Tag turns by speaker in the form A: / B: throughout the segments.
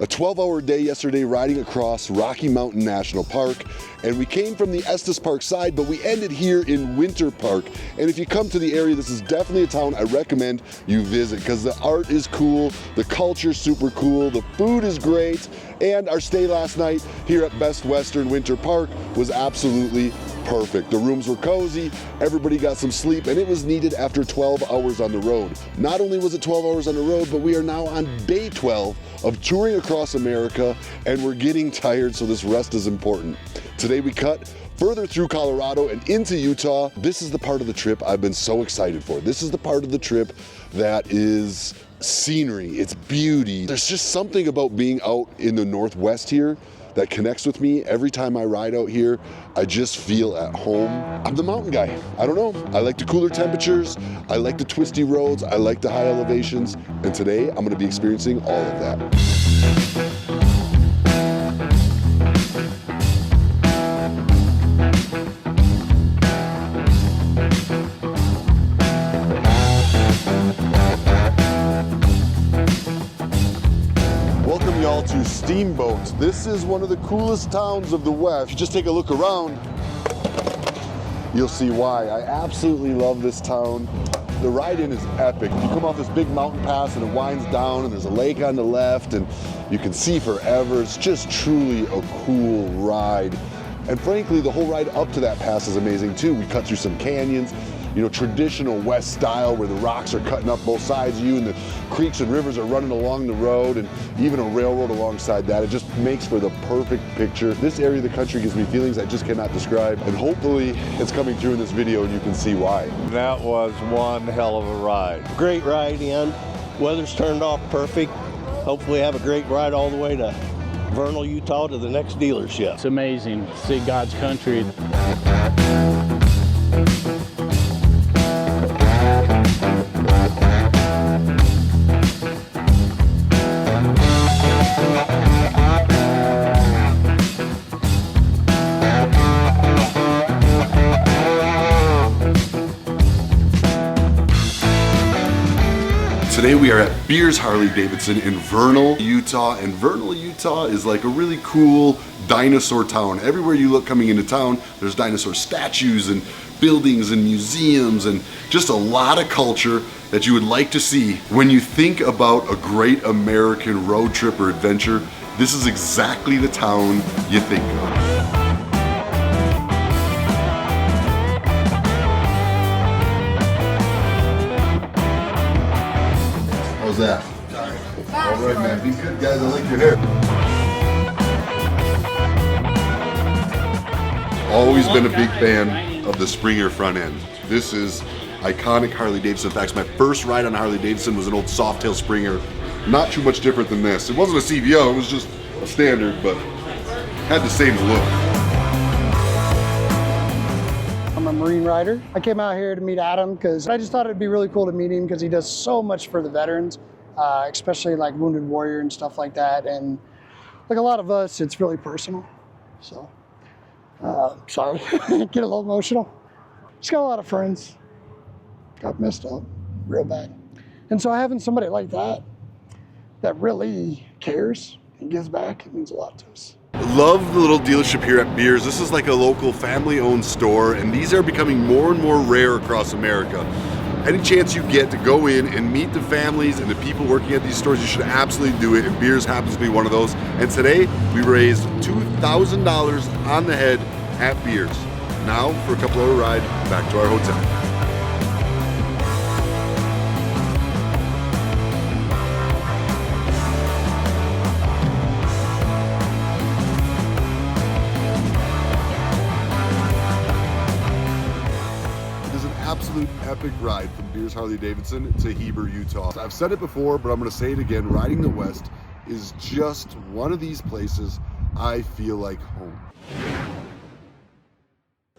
A: A 12-hour day yesterday riding across Rocky Mountain National Park, and we came from the Estes Park side, but we ended here in Winter Park. And if you come to the area, this is definitely a town I recommend you visit because the art is cool, the culture's super cool, the food is great, and our stay last night here at Best Western Winter Park was absolutely perfect. The rooms were cozy, everybody got some sleep, and it was needed after 12 hours on the road. Not only was it 12 hours on the road, but we are now on day 12 of touring across America, and we're getting tired, so this rest is important. Today we cut further through Colorado and into Utah. This is the part of the trip I've been so excited for. This is the part of the trip that is scenery, it's beauty. There's just something about being out in the Northwest here that connects with me. Every time I ride out here, I just feel at home. I'm the mountain guy. I don't know. I like the cooler temperatures. I like the twisty roads. I like the high elevations. And today, I'm gonna be experiencing all of that. Welcome y'all to Steamboat. This is one of the coolest towns of the West. If you just take a look around, you'll see why. I absolutely love this town. The ride in is epic. You come off this big mountain pass and it winds down and there's a lake on the left and you can see forever. It's just truly a cool ride. And frankly, the whole ride up to that pass is amazing too. We cut through some canyons, you know, traditional West style where the rocks are cutting up both sides of you and the creeks and rivers are running along the road and even a railroad alongside that. It just makes for the perfect picture. This area of the country gives me feelings I just cannot describe, and hopefully it's coming through in this video and you can see why.
B: That was one hell of a ride.
C: Great ride in. Weather's turned off perfect. Hopefully have a great ride all the way to Vernal, Utah to the next dealership.
D: It's amazing to see God's country.
A: Today we are at Beers Harley-Davidson in Vernal, Utah, and Vernal, Utah is like a really cool dinosaur town. Everywhere you look coming into town, there's dinosaur statues and buildings and museums and just a lot of culture that you would like to see. When you think about a great American road trip or adventure, this is exactly the town you think of. How's that? All right, man. Be good, guys. I like your hair. Always been a big fan of the Springer front end. This is iconic Harley-Davidson. In fact, my first ride on Harley-Davidson was an old Softail Springer. Not too much different than this. It wasn't a CVO, it was just a standard, but had the same look.
E: I'm a Marine rider. I came out here to meet Adam because I just thought it'd be really cool to meet him because he does so much for the veterans, especially like Wounded Warrior and stuff like that. And like a lot of us, it's really personal. So, sorry, get a little emotional. Just got a lot of friends. Got messed up real bad. And so having somebody like that, that really cares and gives back, it means a lot to us.
A: Love the little dealership here at Beers. This is like a local family-owned store, and these are becoming more and more rare across America. Any chance you get to go in and meet the families and the people working at these stores, you should absolutely do it, and Beers happens to be one of those. And today, we raised $2,000 on the head at Beers. Now, for a couple-hour ride back to our hotel. Absolute epic ride from Beers Harley-Davidson to Heber, Utah. I've said it before, but I'm going to say it again. Riding the West is just one of these places I feel like home.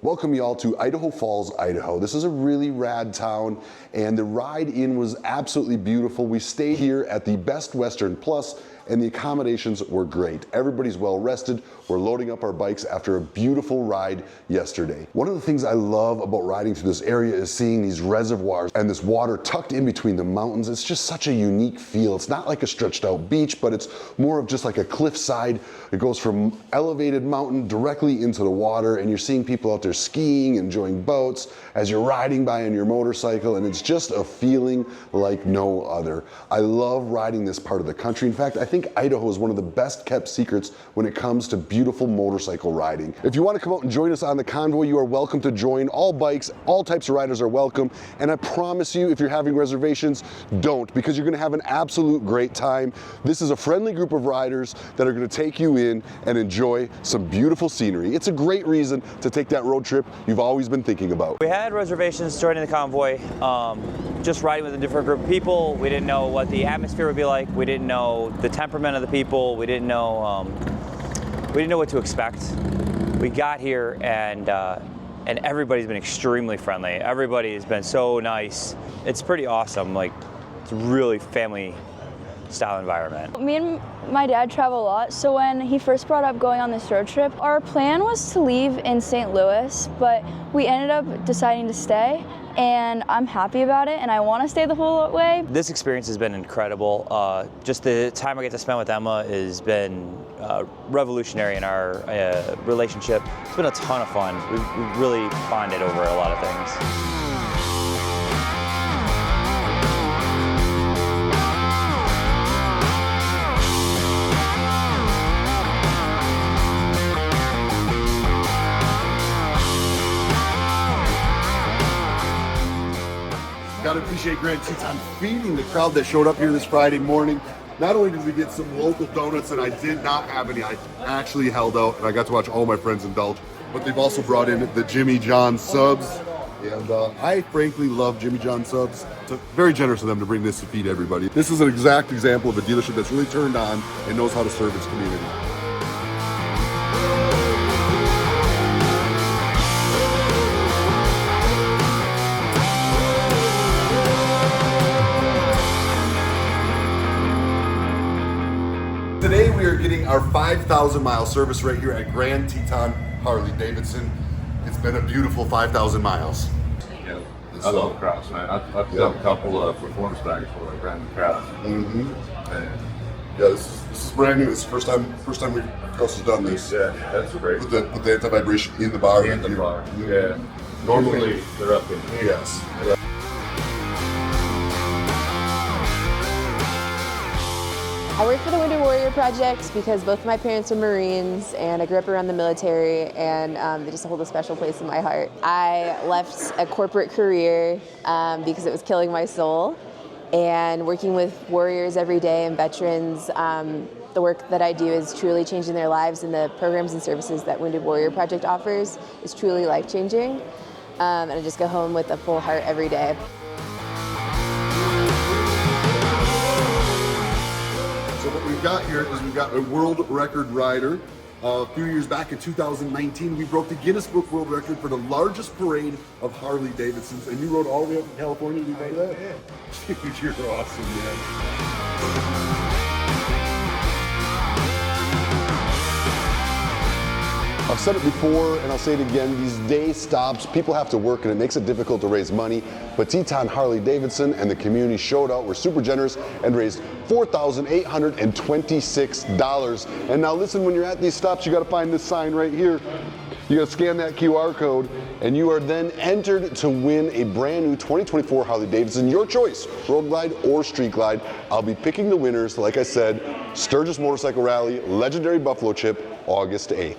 A: Welcome y'all to Idaho Falls, Idaho. This is a really rad town, and the ride in was absolutely beautiful. We stayed here at the Best Western Plus, and the accommodations were great. Everybody's well rested. We're loading up our bikes after a beautiful ride yesterday. One of the things I love about riding through this area is seeing these reservoirs and this water tucked in between the mountains. It's just such a unique feel. It's not like a stretched out beach, but it's more of just like a cliffside. It goes from elevated mountain directly into the water, and you're seeing people out there skiing, enjoying boats as you're riding by on your motorcycle, and it's just a feeling like no other. I love riding this part of the country. In fact, I think Idaho is one of the best kept secrets when it comes to beautiful motorcycle riding. If you want to come out and join us on the convoy, you are welcome to join. All bikes, all types of riders are welcome, and I promise you, if you're having reservations, don't, because you're going to have an absolute great time. This is a friendly group of riders that are going to take you in and enjoy some beautiful scenery. It's a great reason to take that road trip you've always been thinking about.
F: We had reservations joining the convoy, just riding with a different group of people. We didn't know what the atmosphere would be like. We didn't know the temperament of the people. We didn't know what to expect. We got here and everybody's been extremely friendly. Everybody has been so nice. It's pretty awesome. Like, it's a really family style environment.
G: Me and my dad travel a lot, so when he first brought up going on this road trip, our plan was to leave in St. Louis, but we ended up deciding to stay, and I'm happy about it, and I want to stay the whole way.
F: This experience has been incredible. Just the time I get to spend with Emma has been revolutionary in our relationship. It's been a ton of fun. We've really bonded over a lot of things.
A: Gotta appreciate Grand Teton feeding the crowd that showed up here this Friday morning. Not only did we get some local donuts, and I did not have any, I actually held out and I got to watch all my friends indulge, but they've also brought in the Jimmy John subs, and I frankly love Jimmy John subs. It's very generous of them to bring this to feed everybody. This is an exact example of a dealership that's really turned on and knows how to serve its community. Today we are getting our 5,000 mile service right here at Grand Teton Harley-Davidson. It's been a beautiful 5,000 miles.
B: Yeah, I love Kraus, man. I've done a couple of performance bags for Brandon Kraus.
A: Yeah, this is brand new. It's the first time Kraus has done this.
B: Yeah, that's great.
A: With the anti-vibration in the bar.
B: In the bar, yeah. Normally they're up in here.
A: Yes.
H: I work for the Wounded Warrior Project because both of my parents are Marines and I grew up around the military, and they just hold a special place in my heart. I left a corporate career because it was killing my soul, and working with warriors every day and veterans, the work that I do is truly changing their lives, and the programs and services that Wounded Warrior Project offers is truly life-changing, and I just go home with a full heart every day.
A: So what we've got here is we've got a world record rider. A few years back in 2019, we broke the Guinness Book World Record for the largest parade of Harley-Davidsons, and you rode all the way up from California to do that? Yeah. Dude, you're awesome, man. I've said it before and I'll say it again, these day stops, people have to work and it makes it difficult to raise money, but Teton Harley-Davidson and the community showed out, were super generous and raised $4,826. And now listen, when you're at these stops, you gotta find this sign right here. You gotta scan that QR code and you are then entered to win a brand new 2024 Harley-Davidson, your choice, Road Glide or Street Glide. I'll be picking the winners, like I said, Sturgis Motorcycle Rally, Legendary Buffalo Chip, August 8th.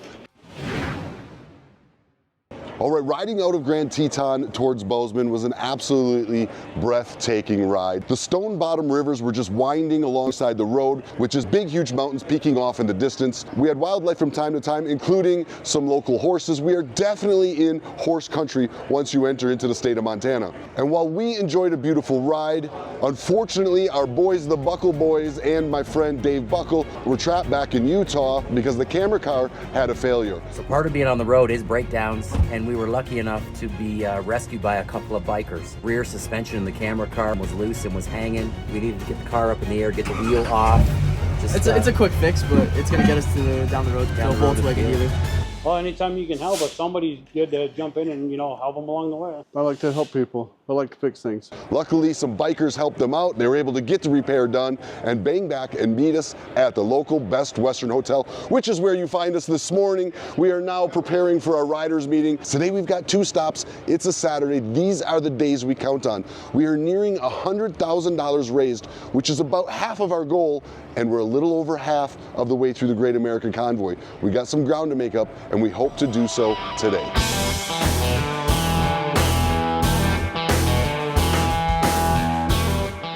A: All right, riding out of Grand Teton towards Bozeman was an absolutely breathtaking ride. The Stone Bottom Rivers were just winding alongside the road, which is big, huge mountains peeking off in the distance. We had wildlife from time to time, including some local horses. We are definitely in horse country once you enter into the state of Montana. And while we enjoyed a beautiful ride, unfortunately, our boys, the Buckle Boys, and my friend Dave Buckle were trapped back in Utah because the camera car had a failure.
I: So part of being on the road is breakdowns, and we were lucky enough to be rescued by a couple of bikers. Rear suspension in the camera car was loose and was hanging. We needed to get the car up in the air, get the wheel off,
J: It's a quick fix, but it's gonna get us to down the road to a Volkswagen dealer.
K: Well, anytime you can help, if somebody's good to jump in and, help them along the way.
L: I like to help people. I like to fix things.
A: Luckily, some bikers helped them out. They were able to get the repair done and bang back and meet us at the local Best Western Hotel, which is where you find us this morning. We are now preparing for our riders meeting. Today we've got 2 stops. It's a Saturday. These are the days we count on. We are nearing $100,000 raised, which is about half of our goal, and we're a little over half of the way through the Great American Convoy. We got some ground to make up, and we hope to do so today.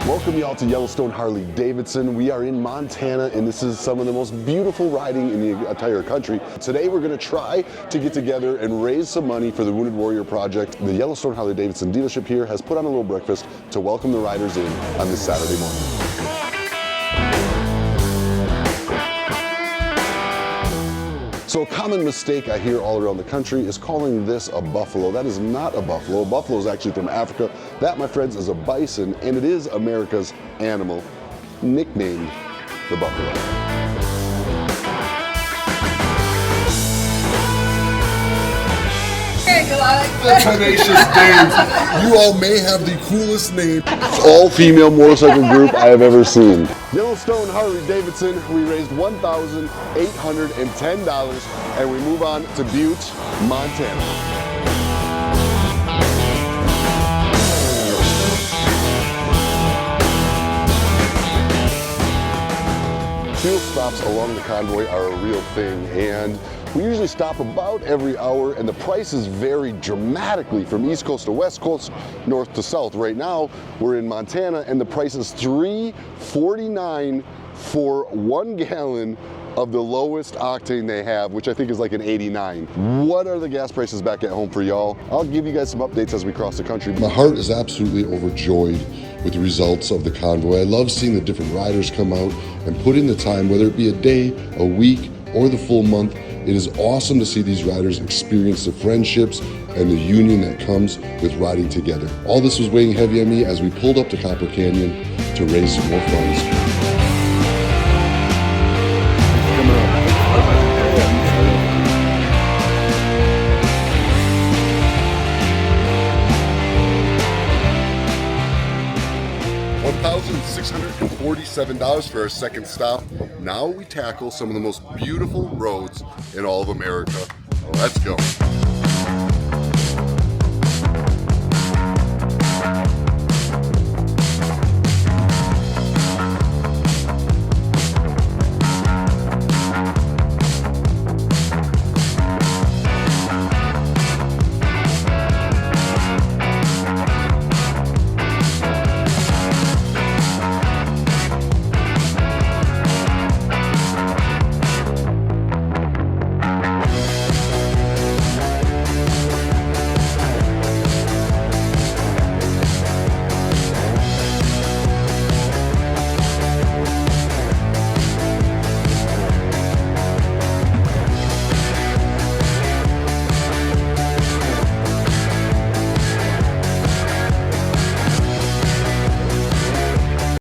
A: Welcome y'all to Yellowstone Harley-Davidson. We are in Montana, and this is some of the most beautiful riding in the entire country. Today we're gonna try to get together and raise some money for the Wounded Warrior Project. The Yellowstone Harley-Davidson dealership here has put on a little breakfast to welcome the riders in on this Saturday morning. So a common mistake I hear all around the country is calling this a buffalo. That is not a buffalo. A buffalo is actually from Africa. That, my friends, is a bison, and it is America's animal, nicknamed the buffalo. The tenacious names. You all may have the coolest name. All-female motorcycle group I have ever seen. Yellowstone Harley-Davidson, we raised $1,810, and we move on to Butte, Montana. Fuel stops along the convoy are a real thing, and we usually stop about every hour, and the prices vary dramatically from East Coast to West Coast, north to south. Right now, we're in Montana, and the price is $3.49 for 1 gallon of the lowest octane they have, which I think is like an 89. What are the gas prices back at home for y'all? I'll give you guys some updates as we cross the country. My heart is absolutely overjoyed with the results of the convoy. I love seeing the different riders come out and put in the time, whether it be a day, a week, or the full month. It is awesome to see these riders experience the friendships and the union that comes with riding together. All this was weighing heavy on me as we pulled up to Copper Canyon to raise some more funds. $1,647 for our second stop. Now we tackle some of the most beautiful roads in all of America. Let's go.